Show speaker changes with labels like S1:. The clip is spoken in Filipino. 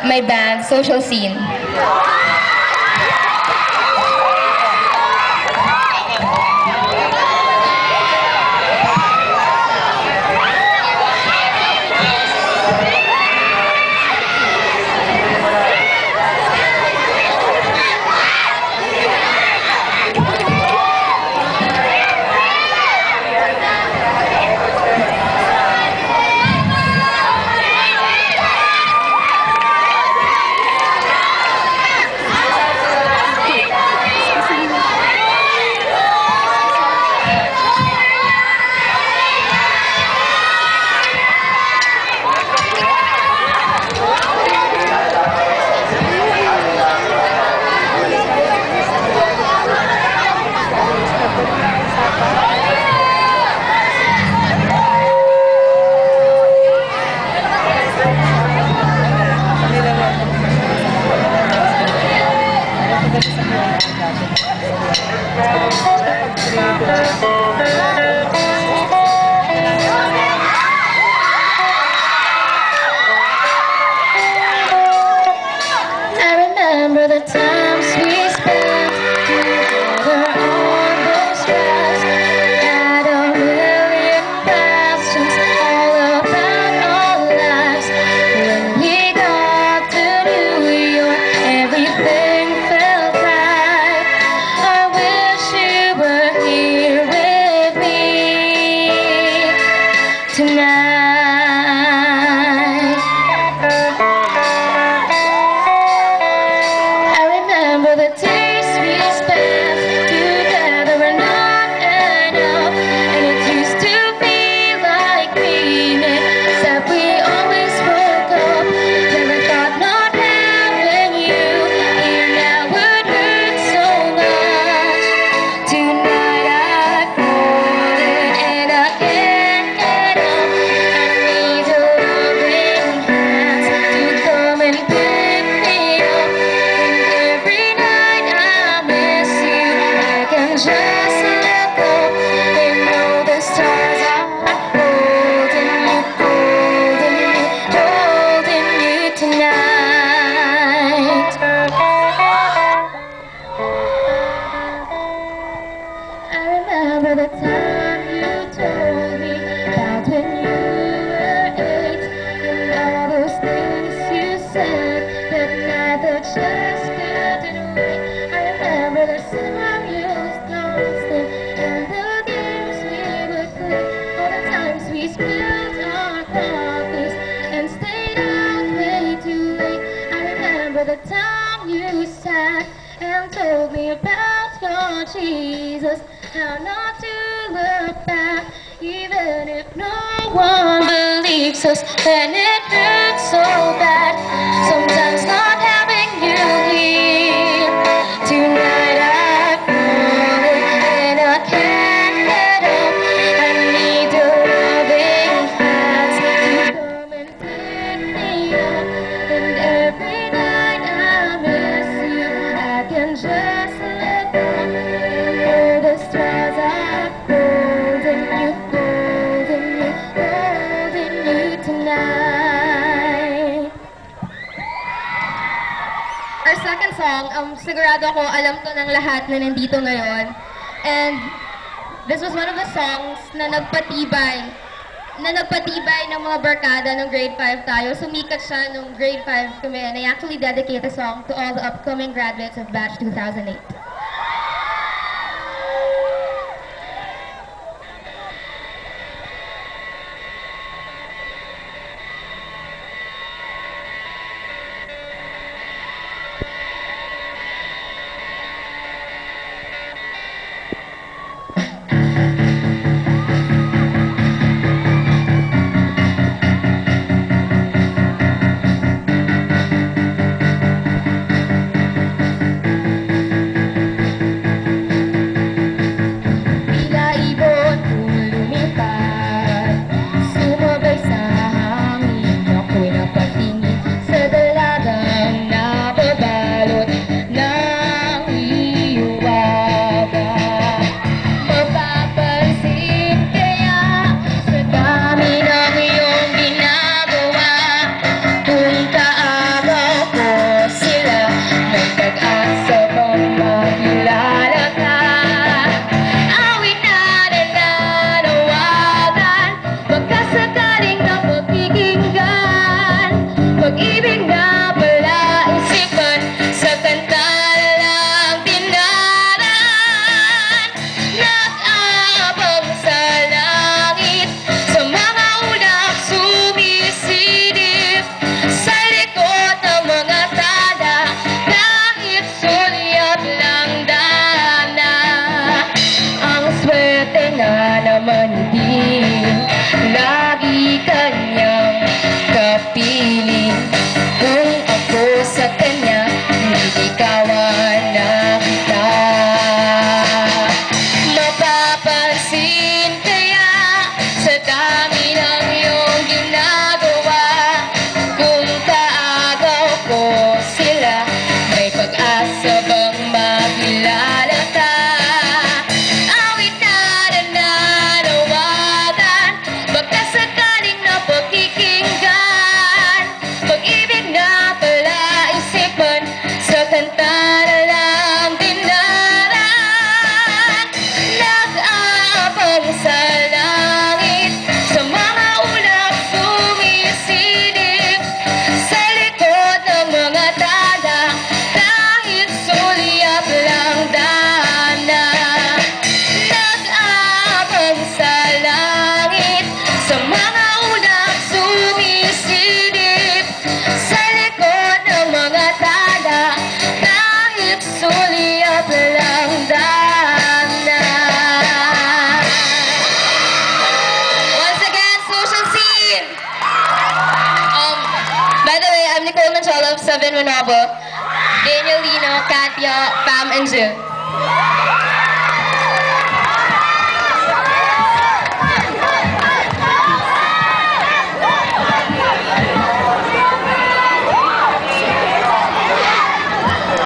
S1: my band, Social Scene.
S2: Jesus, how not to look back, even if no one believes us, then it hurts so bad. Sometimes not having you here tonight, I feel it and I can't get up. I need your loving hands to come and pick me up. And every night I miss you, I can just let go. The stars are holding you, holding you tonight.
S1: Our second song, sigurado ko alam to ng lahat na nandito ngayon. And this was one of the songs na nagpatibay ng mga barkada ng grade 5 tayo. Sumikat siya nung grade 5 kami, and I actually dedicate the song to all the upcoming graduates of batch 2008.
S2: Pag-ibig na pala isipan, sa kanta na lang dinaran. Nag-aabang sa langit, sa mga ulap sumisilip, sa likod ng mga tala, kahit sulyap lang dana. Ang swerte na naman din, lagi kanyang kapiling. Kung ako sa kanya, nilikawan na kita. Mapapansin kaya sa dami ng iyong ginagawa, kung kaagaw ko sila, may pag-asa bang makilala ka? Awit na nananawagan, baka sakaling napakikinggan. Pag-ibig na pala isipan, sa kanta na lang dinaran. Nag-aabang sa langit, sa mga ulap sumisilip, sa likod ng mga tala, kahit sulyap lang dana. Nag-aabang sa langit, sa mga ulap sumisilip, sa likod ng mga tala, kahit sulyap lang dana. Once again, Social Scene! By the way, I'm Nicole Manchola of Seven Manabo, Daniel Lino, Katya, Pam, and Jill.